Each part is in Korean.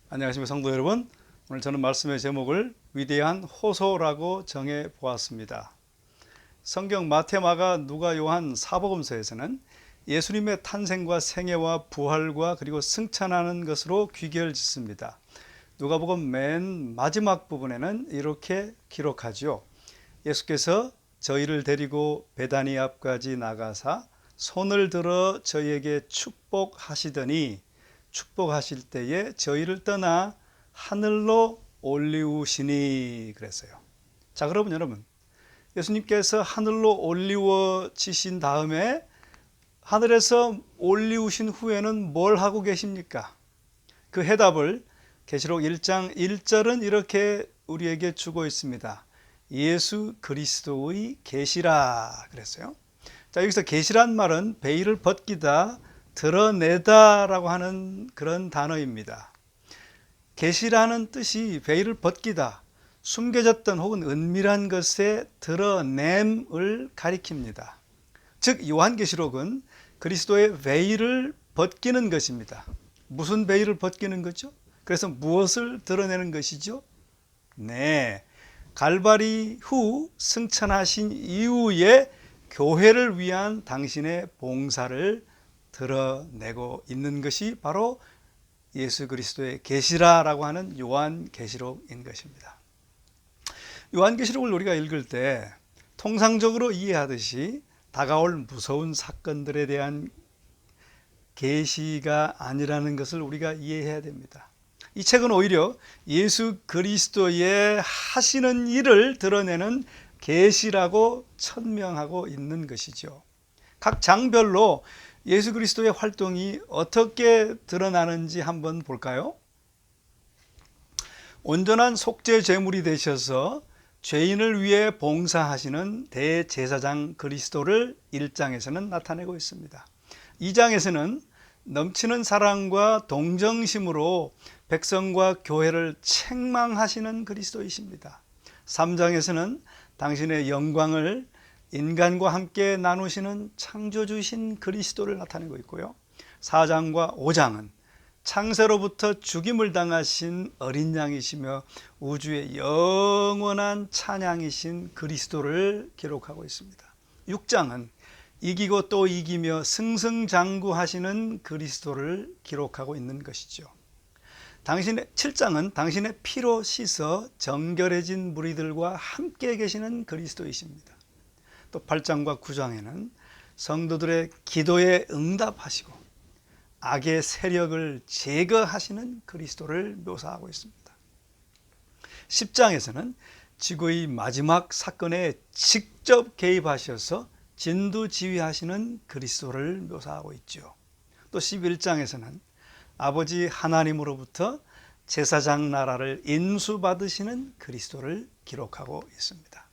안녕하십니까 성도 여러분. 오늘 저는 말씀의 제목을 위대한 호소라고 정해 보았습니다. 성경 마태, 마가, 누가, 요한, 사복음서에서는 예수님의 탄생과 생애와 부활과 그리고 승천하는 것으로 귀결짓습니다. 누가복음 맨 마지막 부분에는 이렇게 기록하죠. 예수께서 저희를 데리고 베다니 앞까지 나가사 손을 들어 저희에게 축복하시더니 축복하실 때에 저희를 떠나 하늘로 올리우시니 그랬어요. 자, 그러면 여러분, 예수님께서 하늘로 올리워지신 다음에 하늘에서 올리우신 후에는 뭘 하고 계십니까? 그 해답을 계시록 1장 1절은 이렇게 우리에게 주고 있습니다. 예수 그리스도의 계시라 그랬어요. 자, 여기서 계시란 말은 베일을 벗기다, 드러내다 라고 하는 그런 단어입니다. 계시라는 뜻이 베일을 벗기다, 숨겨졌던 혹은 은밀한 것의 드러냄을 가리킵니다. 즉 요한계시록은 그리스도의 베일을 벗기는 것입니다. 무슨 베일을 벗기는 거죠? 그래서 무엇을 드러내는 것이죠? 네, 갈바리 후 승천하신 이후에 교회를 위한 당신의 봉사를 드러내고 있는 것이 바로 예수 그리스도의 계시라라고 하는 요한계시록인 것입니다. 요한계시록을 우리가 읽을 때 통상적으로 이해하듯이 다가올 무서운 사건들에 대한 계시가 아니라는 것을 우리가 이해해야 됩니다. 이 책은 오히려 예수 그리스도의 하시는 일을 드러내는 계시라고 천명하고 있는 것이죠. 각 장별로 예수 그리스도의 활동이 어떻게 드러나는지 한번 볼까요? 온전한 속죄 제물이 되셔서 죄인을 위해 봉사하시는 대제사장 그리스도를 1장에서는 나타내고 있습니다. 2장에서는 넘치는 사랑과 동정심으로 백성과 교회를 책망하시는 그리스도이십니다. 3장에서는 당신의 영광을 인간과 함께 나누시는 창조주신 그리스도를 나타내고 있고요. 4장과 5장은 창세로부터 죽임을 당하신 어린 양이시며 우주의 영원한 찬양이신 그리스도를 기록하고 있습니다. 6장은 이기고 또 이기며 승승장구하시는 그리스도를 기록하고 있는 것이죠. 7장은 당신의 피로 씻어 정결해진 무리들과 함께 계시는 그리스도이십니다. 또 8장과 9장에는 성도들의 기도에 응답하시고 악의 세력을 제거하시는 그리스도를 묘사하고 있습니다. 10장에서는 지구의 마지막 사건에 직접 개입하셔서 진두지휘하시는 그리스도를 묘사하고 있죠. 또 11장에서는 아버지 하나님으로부터 제사장 나라를 인수받으시는 그리스도를 기록하고 있습니다.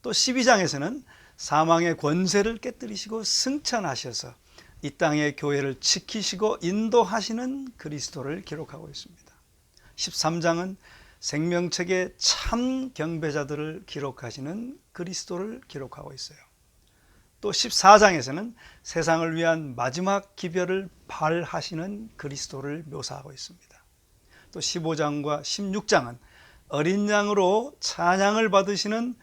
또 12장에서는 사망의 권세를 깨뜨리시고 승천하셔서 이 땅의 교회를 지키시고 인도하시는 그리스도를 기록하고 있습니다. 13장은 생명책의 참 경배자들을 기록하시는 그리스도를 기록하고 있어요. 또 14장에서는 세상을 위한 마지막 기별을 발하시는 그리스도를 묘사하고 있습니다. 또 15장과 16장은 어린 양으로 찬양을 받으시는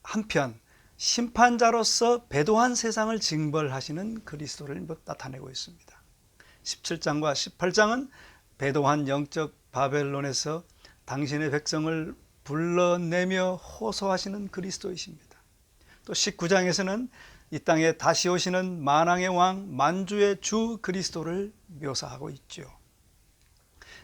한편 심판자로서 배도한 세상을 징벌하시는 그리스도를 나타내고 있습니다. 17장과 18장은 배도한 영적 바벨론에서 당신의 백성을 불러내며 호소하시는 그리스도이십니다. 또 19장에서는 이 땅에 다시 오시는 만왕의 왕 만주의 주 그리스도를 묘사하고 있죠.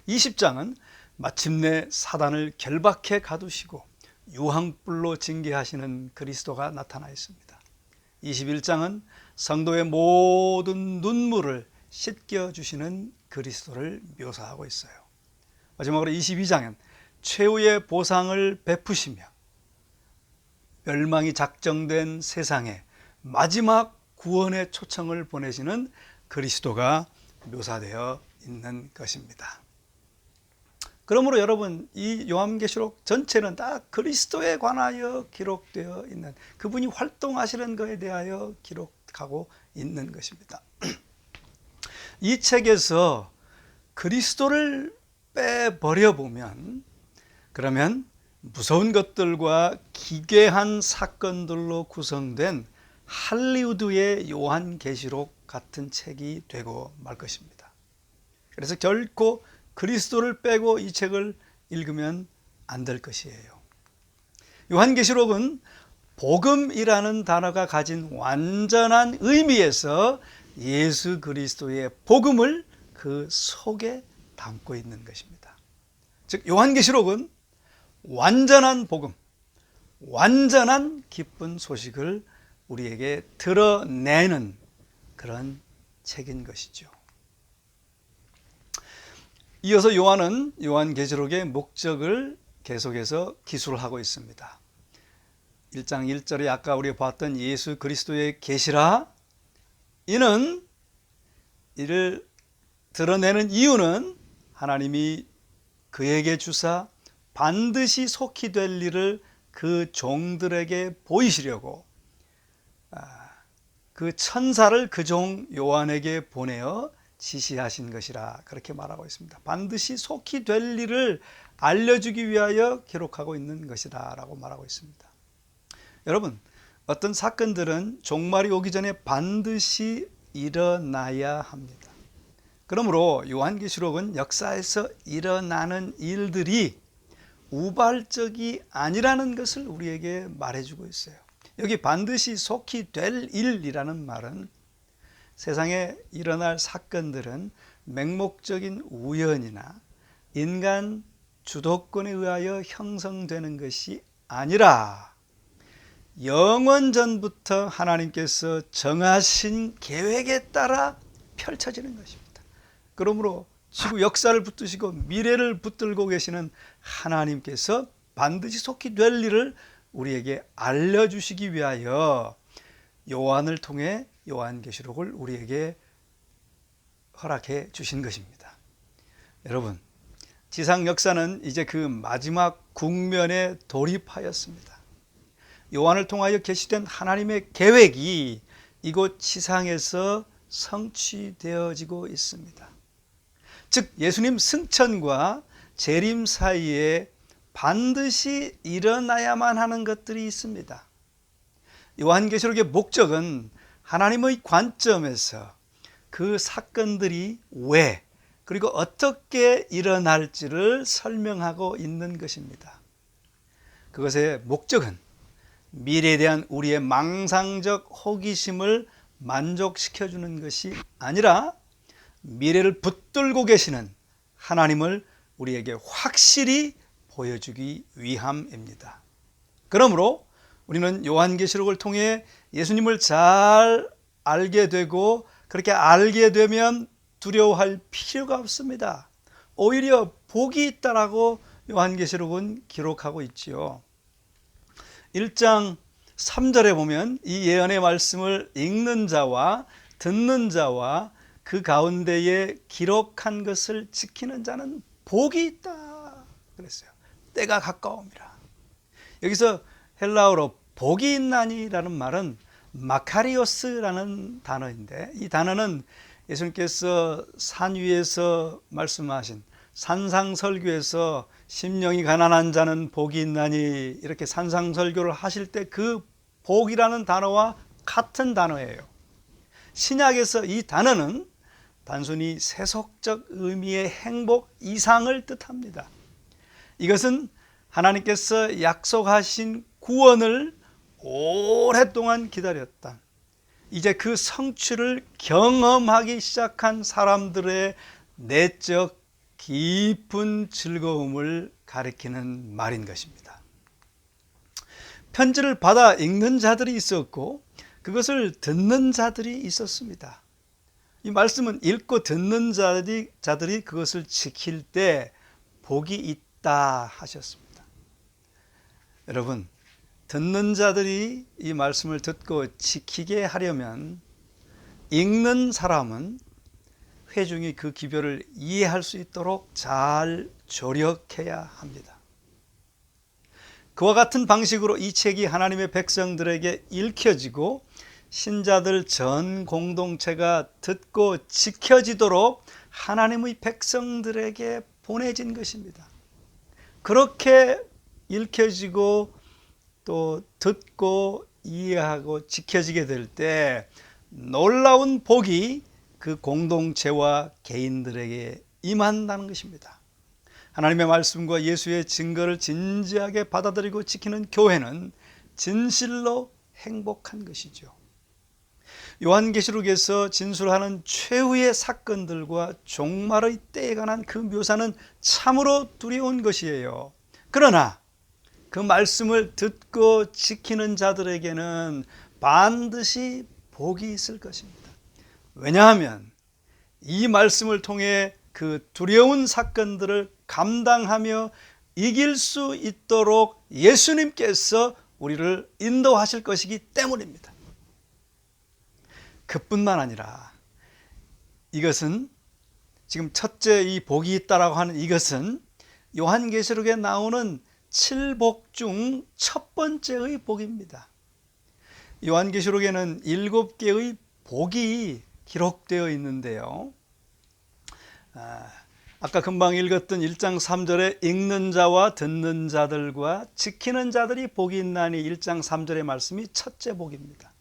20장은 마침내 사단을 결박해 가두시고 유황불로 징계하시는 그리스도가 나타나 있습니다. 21장은 성도의 모든 눈물을 씻겨주시는 그리스도를 묘사하고 있어요. 마지막으로 22장은 최후의 보상을 베푸시며 멸망이 작정된 세상에 마지막 구원의 초청을 보내시는 그리스도가 묘사되어 있는 것입니다. 그러므로 여러분, 이 요한계시록 전체는 다 그리스도에 관하여 기록되어 있는, 그분이 활동하시는 것에 대하여 기록하고 있는 것입니다. 이 책에서 그리스도를 빼버려 보면, 그러면 무서운 것들과 기괴한 사건들로 구성된 할리우드의 요한계시록 같은 책이 되고 말 것입니다. 그래서 결코 그리스도를 빼고 이 책을 읽으면 안 될 것이에요. 요한계시록은 복음이라는 단어가 가진 완전한 의미에서 예수 그리스도의 복음을 그 속에 담고 있는 것입니다. 즉 요한계시록은 완전한 복음, 완전한 기쁜 소식을 우리에게 드러내는 그런 책인 것이죠. 이어서 요한은 요한계시록의 목적을 계속해서 기술하고 있습니다. 1장 1절에 아까 우리가 봤던 예수 그리스도의 계시라, 이는 이를 드러내는 이유는 하나님이 그에게 주사 반드시 속히 될 일을 그 종들에게 보이시려고 그 천사를 그 종 요한에게 보내어 지시하신 것이라, 그렇게 말하고 있습니다. 반드시 속히 될 일을 알려주기 위하여 기록하고 있는 것이다 라고 말하고 있습니다. 여러분, 어떤 사건들은 종말이 오기 전에 반드시 일어나야 합니다. 그러므로 요한계시록은 역사에서 일어나는 일들이 우발적이 아니라는 것을 우리에게 말해주고 있어요. 여기 반드시 속히 될 일이라는 말은 세상에 일어날 사건들은 맹목적인 우연이나 인간 주도권에 의하여 형성되는 것이 아니라 영원 전부터 하나님께서 정하신 계획에 따라 펼쳐지는 것입니다. 그러므로 지구 역사를 붙드시고 미래를 붙들고 계시는 하나님께서 반드시 속히 될 일을 우리에게 알려주시기 위하여 요한을 통해 요한계시록을 우리에게 허락해 주신 것입니다. 여러분, 지상 역사는 이제 그 마지막 국면에 돌입하였습니다. 요한을 통하여 계시된 하나님의 계획이 이곳 지상에서 성취되어지고 있습니다. 즉 예수님 승천과 재림 사이에 반드시 일어나야만 하는 것들이 있습니다. 요한계시록의 목적은 하나님의 관점에서 그 사건들이 왜 그리고 어떻게 일어날지를 설명하고 있는 것입니다. 그것의 목적은 미래에 대한 우리의 망상적 호기심을 만족시켜주는 것이 아니라 미래를 붙들고 계시는 하나님을 우리에게 확실히 보여주기 위함입니다. 그러므로 우리는 요한계시록을 통해 예수님을 잘 알게 되고, 그렇게 알게 되면 두려워할 필요가 없습니다. 오히려 복이 있다라고 요한계시록은 기록하고 있지요. 1장 3절에 보면 이 예언의 말씀을 읽는 자와 듣는 자와 그 가운데에 기록한 것을 지키는 자는 복이 있다 그랬어요. 때가 가까움이라. 여기서 헬라어로 복이 있나니라는 말은 마카리오스라는 단어인데, 이 단어는 예수님께서 산 위에서 말씀하신 산상설교에서 심령이 가난한 자는 복이 있나니 이렇게 산상설교를 하실 때 그 복이라는 단어와 같은 단어예요. 신약에서 이 단어는 단순히 세속적 의미의 행복 이상을 뜻합니다. 이것은 하나님께서 약속하신 구원을 오랫동안 기다렸다, 이제 그 성취를 경험하기 시작한 사람들의 내적 깊은 즐거움을 가리키는 말인 것입니다. 편지를 받아 읽는 자들이 있었고 그것을 듣는 자들이 있었습니다. 이 말씀은 읽고 듣는 자들이 그것을 지킬 때 복이 있다 하셨습니다. 여러분, 듣는 자들이 이 말씀을 듣고 지키게 하려면 읽는 사람은 회중이 그 기별을 이해할 수 있도록 잘 조력해야 합니다. 그와 같은 방식으로 이 책이 하나님의 백성들에게 읽혀지고 신자들 전 공동체가 듣고 지켜지도록 하나님의 백성들에게 보내진 것입니다. 그렇게 읽혀지고 또 듣고 이해하고 지켜지게 될 때 놀라운 복이 그 공동체와 개인들에게 임한다는 것입니다. 하나님의 말씀과 예수의 증거를 진지하게 받아들이고 지키는 교회는 진실로 행복한 것이죠. 요한계시록에서 진술하는 최후의 사건들과 종말의 때에 관한 그 묘사는 참으로 두려운 것이에요. 그러나 그 말씀을 듣고 지키는 자들에게는 반드시 복이 있을 것입니다. 왜냐하면 이 말씀을 통해 그 두려운 사건들을 감당하며 이길 수 있도록 예수님께서 우리를 인도하실 것이기 때문입니다. 그뿐만 아니라 이것은 지금 첫째 이 복이 있다라고 하는 이것은 요한계시록에 나오는 7복 중 첫 번째의 복입니다. 요한계시록에는 7개의 복이 기록되어 있는데요. 아까 금방 읽었던 1장 3절에 읽는 자와 듣는 자들과 지키는 자들이 복이 있나니 1장 3절의 말씀이 첫째 복입니다.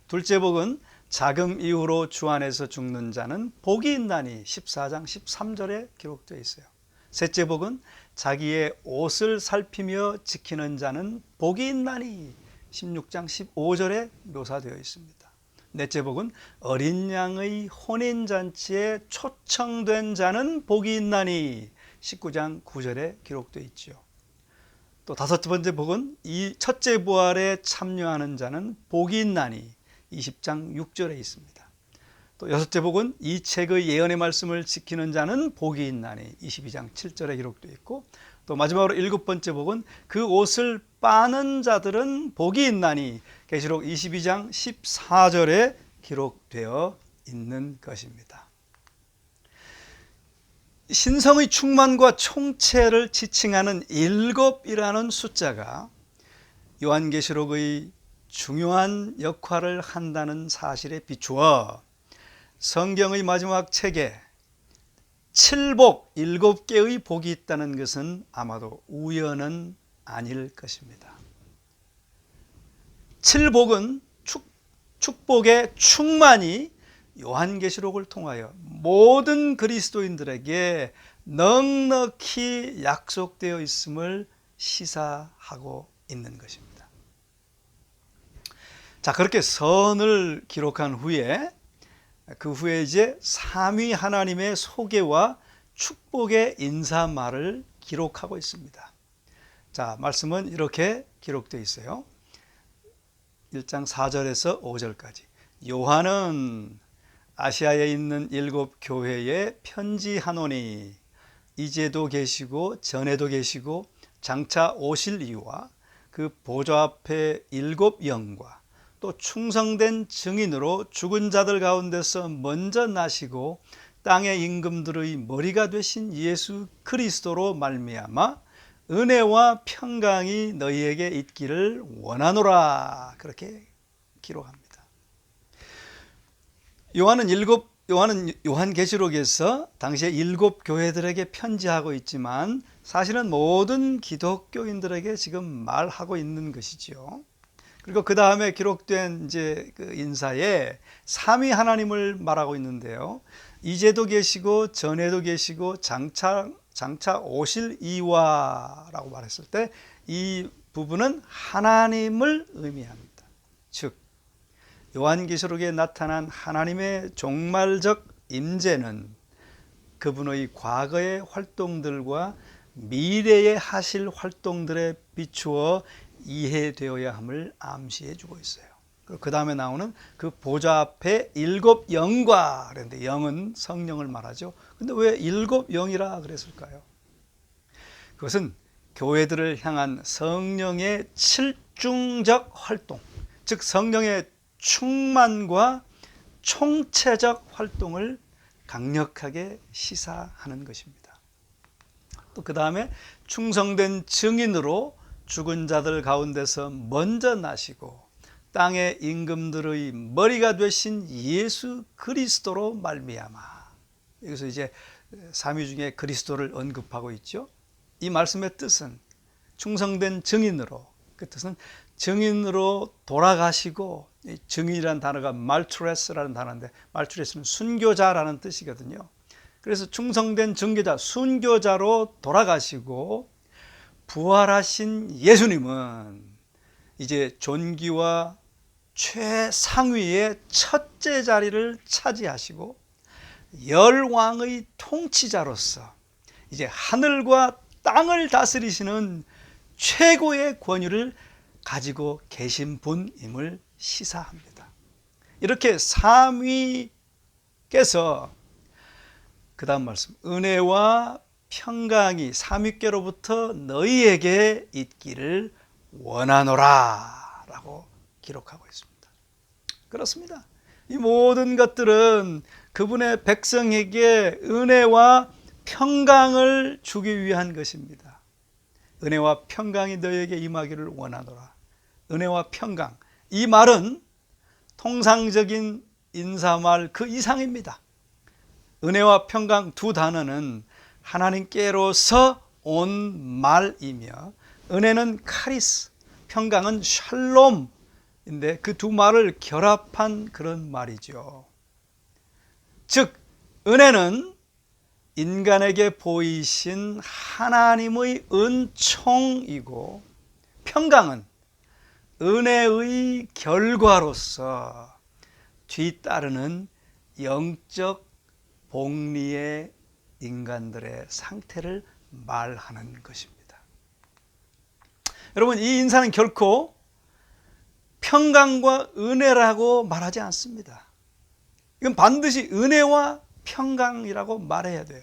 둘째 복은 자금 이후로 주 안에서 죽는 자는 복이 있나니 14장 13절에 기록되어 있어요. 셋째 복은 자기의 옷을 살피며 지키는 자는 복이 있나니 16장 15절에 묘사되어 있습니다. 넷째 복은 어린 양의 혼인잔치에 초청된 자는 복이 있나니 19장 9절에 기록되어 있죠. 또 다섯 번째 복은 이 첫째 부활에 참여하는 자는 복이 있나니 20장 6절에 있습니다. 또 여섯째 복은 이 책의 예언의 말씀을 지키는 자는 복이 있나니 22장 7절에 기록되어 있고, 또 마지막으로 일곱 번째 복은 그 옷을 빠는 자들은 복이 있나니 계시록 22장 14절에 기록되어 있는 것입니다. 신성의 충만과 총체를 지칭하는 일곱이라는 숫자가 요한계시록의 중요한 역할을 한다는 사실에 비추어 성경의 마지막 책에 7복, 7개의 복이 있다는 것은 아마도 우연은 아닐 것입니다. 7복은 축복의 충만이 요한계시록을 통하여 모든 그리스도인들에게 넉넉히 약속되어 있음을 시사하고 있는 것입니다. 자, 그렇게 선을 기록한 후에 그 후에 이제 삼위 하나님의 소개와 축복의 인사말을 기록하고 있습니다. 자, 말씀은 이렇게 기록되어 있어요. 1장 4절에서 5절까지. 요한은 아시아에 있는 7 교회에 편지하노니 이제도 계시고 전에도 계시고 장차 오실 이와 그 보좌 앞에 7 영과 또 충성된 증인으로 죽은 자들 가운데서 먼저 나시고 땅의 임금들의 머리가 되신 예수 그리스도로 말미암아 은혜와 평강이 너희에게 있기를 원하노라. 그렇게 기록합니다. 요한은 요한계시록에서 당시에 7 교회들에게 편지하고 있지만 사실은 모든 기독교인들에게 지금 말하고 있는 것이죠. 그리고 그 다음에 기록된 이제 그 인사에 삼위 하나님을 말하고 있는데요. 이제도 계시고 전에도 계시고 장차 오실 이와라고 말했을 때 이 부분은 하나님을 의미합니다. 즉 요한계시록에 나타난 하나님의 종말적 임재는 그분의 과거의 활동들과 미래에 하실 활동들에 비추어 이해되어야 함을 암시해 주고 있어요. 그 다음에 나오는 그 보좌 앞에 7 영과, 그런데 영은 성령을 말하죠. 근데 왜 7 영이라 그랬을까요? 그것은 교회들을 향한 성령의 7중적 활동, 즉 성령의 충만과 총체적 활동을 강력하게 시사하는 것입니다. 또 그 다음에 충성된 증인으로 죽은 자들 가운데서 먼저 나시고 땅의 임금들의 머리가 되신 예수 그리스도로 말미암아. 여기서 이제 삼위 중에 그리스도를 언급하고 있죠. 이 말씀의 뜻은 충성된 증인으로, 그 뜻은 증인으로 돌아가시고, 증인이라는 단어가 말투레스라는 단어인데, 말투레스는 순교자라는 뜻이거든요. 그래서 충성된 증교자, 순교자로 돌아가시고 부활하신 예수님은 이제 존귀와 최상위의 첫째 자리를 차지하시고 열왕의 통치자로서 이제 하늘과 땅을 다스리시는 최고의 권위를 가지고 계신 분임을 시사합니다. 이렇게 삼위께서 그 다음 말씀, 은혜와 평강이 삼위께로부터 너희에게 있기를 원하노라 라고 기록하고 있습니다. 그렇습니다. 이 모든 것들은 그분의 백성에게 은혜와 평강을 주기 위한 것입니다. 은혜와 평강이 너희에게 임하기를 원하노라. 은혜와 평강, 이 말은 통상적인 인사말 그 이상입니다. 은혜와 평강 두 단어는 하나님께로서 온 말이며, 은혜는 카리스, 평강은 샬롬인데 그 두 말을 결합한 그런 말이죠. 즉 은혜는 인간에게 보이신 하나님의 은총이고, 평강은 은혜의 결과로서 뒤따르는 영적 복리의 인간들의 상태를 말하는 것입니다. 여러분, 이 인사는 결코 평강과 은혜라고 말하지 않습니다. 이건 반드시 은혜와 평강이라고 말해야 돼요.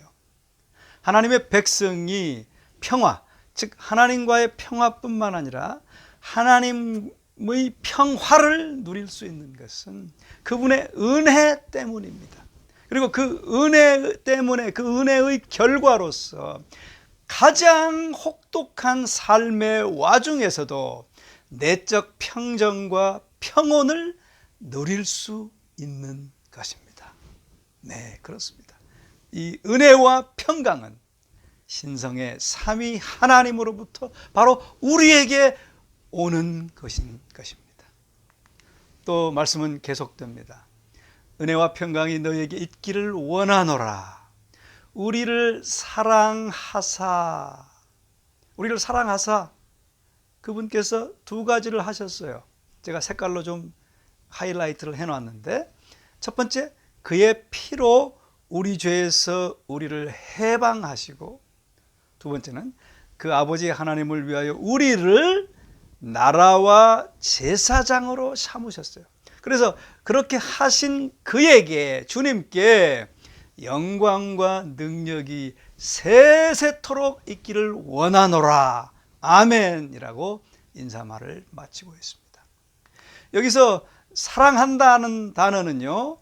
하나님의 백성이 평화, 즉 하나님과의 평화뿐만 아니라 하나님의 평화를 누릴 수 있는 것은 그분의 은혜 때문입니다. 그리고 그 은혜 때문에, 그 은혜의 결과로서 가장 혹독한 삶의 와중에서도 내적 평정과 평온을 누릴 수 있는 것입니다. 네, 그렇습니다. 이 은혜와 평강은 신성의 삼위 하나님으로부터 바로 우리에게 오는 것인 것입니다. 또 말씀은 계속됩니다. 은혜와 평강이 너희에게 있기를 원하노라. 우리를 사랑하사 그분께서 두 가지를 하셨어요. 제가 색깔로 좀 하이라이트를 해놨는데, 첫 번째, 그의 피로 우리 죄에서 우리를 해방하시고, 두 번째는 그 아버지 하나님을 위하여 우리를 나라와 제사장으로 삼으셨어요. 그래서 그렇게 하신 그에게, 주님께 영광과 능력이 세세토록 있기를 원하노라. 아멘이라고 인사말을 마치고 있습니다. 여기서 사랑한다는 단어는요,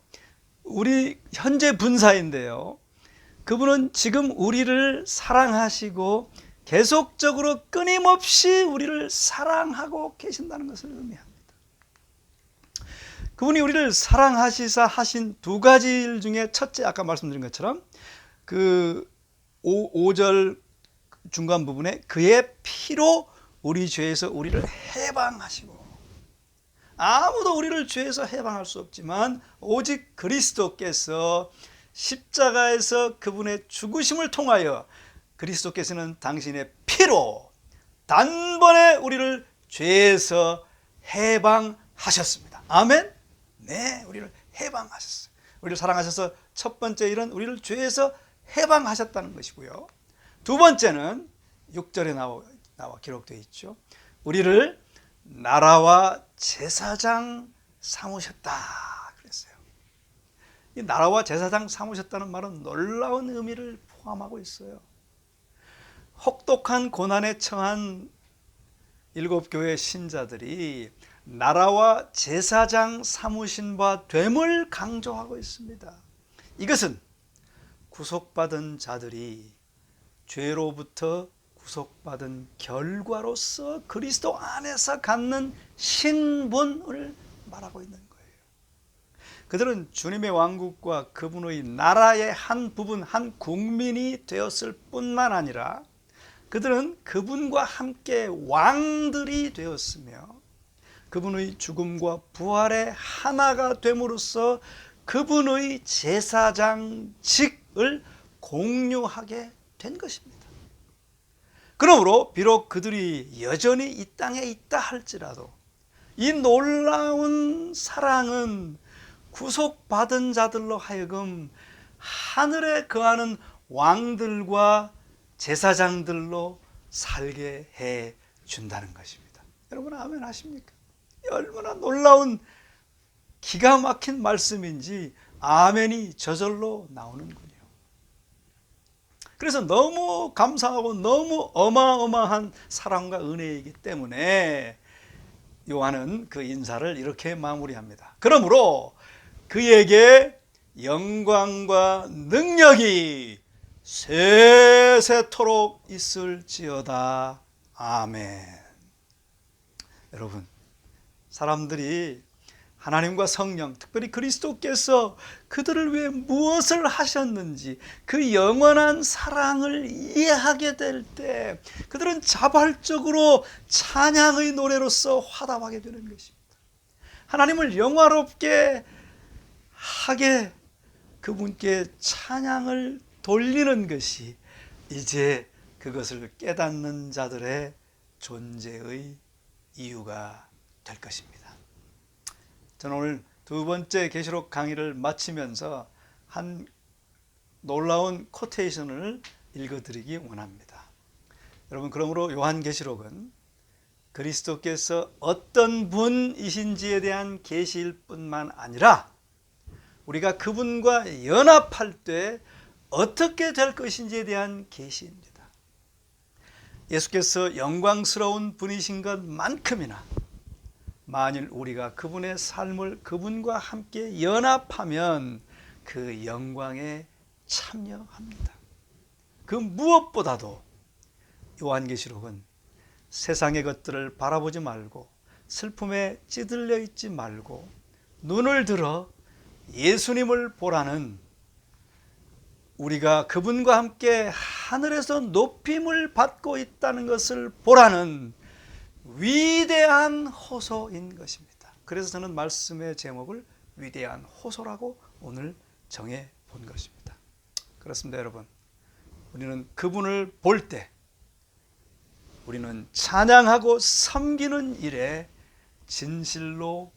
우리 현재 분사인데요, 그분은 지금 우리를 사랑하시고 계속적으로 끊임없이 우리를 사랑하고 계신다는 것을 의미합니다. 그분이 우리를 사랑하시사 하신 두 가지 일 중에 첫째, 아까 말씀드린 것처럼 그 5절 중간 부분에 그의 피로 우리 죄에서 우리를 해방하시고, 아무도 우리를 죄에서 해방할 수 없지만 오직 그리스도께서 십자가에서 그분의 죽으심을 통하여 그리스도께서는 당신의 피로 단번에 우리를 죄에서 해방하셨습니다. 아멘. 네, 우리를 해방하셨어요. 우리를 사랑하셔서 첫 번째 일은 우리를 죄에서 해방하셨다는 것이고요. 두 번째는 6절에 나와 기록되어 있죠. 우리를 나라와 제사장 삼으셨다 그랬어요. 이 나라와 제사장 삼으셨다는 말은 놀라운 의미를 포함하고 있어요. 혹독한 고난에 처한 7교회 신자들이 나라와 제사장 삼으신 바 됨을 강조하고 있습니다. 이것은 구속받은 자들이 죄로부터 구속받은 결과로서 그리스도 안에서 갖는 신분을 말하고 있는 거예요. 그들은 주님의 왕국과 그분의 나라의 한 부분, 한 국민이 되었을 뿐만 아니라 그들은 그분과 함께 왕들이 되었으며 그분의 죽음과 부활의 하나가 됨으로써 그분의 제사장직을 공유하게 된 것입니다. 그러므로 비록 그들이 여전히 이 땅에 있다 할지라도 이 놀라운 사랑은 구속받은 자들로 하여금 하늘에 거하는 왕들과 제사장들로 살게 해 준다는 것입니다. 여러분 아멘 하십니까? 얼마나 놀라운 기가 막힌 말씀인지 아멘이 저절로 나오는군요. 그래서 너무 감사하고 너무 어마어마한 사랑과 은혜이기 때문에 요한은 그 인사를 이렇게 마무리합니다. 그러므로 그에게 영광과 능력이 세세토록 있을지어다. 아멘. 여러분, 사람들이 하나님과 성령, 특별히 그리스도께서 그들을 위해 무엇을 하셨는지 그 영원한 사랑을 이해하게 될 때 그들은 자발적으로 찬양의 노래로서 화답하게 되는 것입니다. 하나님을 영화롭게 하게 그분께 찬양을 돌리는 것이 이제 그것을 깨닫는 자들의 존재의 이유가 될 것입니다. 저는 오늘 두 번째 계시록 강의를 마치면서 한 놀라운 코테이션을 읽어드리기 원합니다. 여러분, 그러므로 요한계시록은 그리스도께서 어떤 분이신지에 대한 계시일 뿐만 아니라 우리가 그분과 연합할 때 어떻게 될 것인지에 대한 계시입니다. 예수께서 영광스러운 분이신 것만큼이나 만일 우리가 그분의 삶을 그분과 함께 연합하면 그 영광에 참여합니다. 그 무엇보다도 요한계시록은 세상의 것들을 바라보지 말고 슬픔에 찌들려 있지 말고 눈을 들어 예수님을 보라는, 우리가 그분과 함께 하늘에서 높임을 받고 있다는 것을 보라는 위대한 호소인 것입니다. 그래서 저는 말씀의 제목을 위대한 호소라고 오늘 정해 본 것입니다. 그렇습니다. 여러분, 우리는 그분을 볼 때 우리는 찬양하고 섬기는 일에 진실로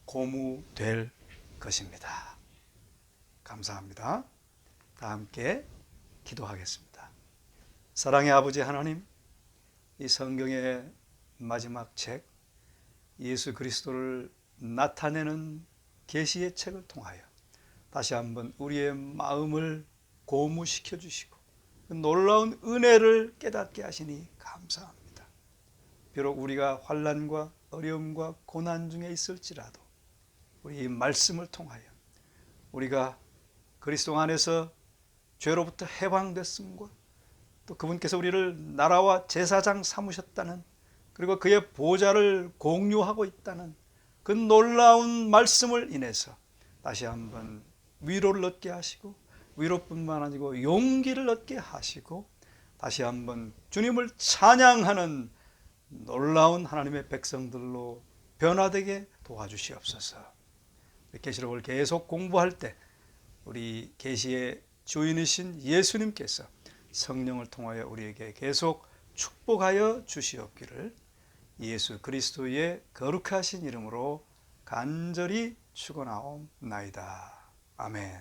고무될 것입니다. 감사합니다. 다 함께 기도하겠습니다. 사랑의 아버지 하나님, 이 성경의 마지막 책 예수 그리스도를 나타내는 계시의 책을 통하여 다시 한번 우리의 마음을 고무시켜 주시고 그 놀라운 은혜를 깨닫게 하시니 감사합니다. 비록 우리가 환난과 어려움과 고난 중에 있을지라도 우리 이 말씀을 통하여 우리가 그리스도 안에서 죄로부터 해방됐음과 또 그분께서 우리를 나라와 제사장 삼으셨다는, 그리고 그의 보좌를 공유하고 있다는 그 놀라운 말씀을 인해서 다시 한번 위로를 얻게 하시고 위로뿐만 아니고 용기를 얻게 하시고 다시 한번 주님을 찬양하는 놀라운 하나님의 백성들로 변화되게 도와주시옵소서. 계시록을 계속 공부할 때 우리 계시의 주인이신 예수님께서 성령을 통하여 우리에게 계속 축복하여 주시옵기를 예수 그리스도의 거룩하신 이름으로 간절히 축원하옵나이다. 아멘.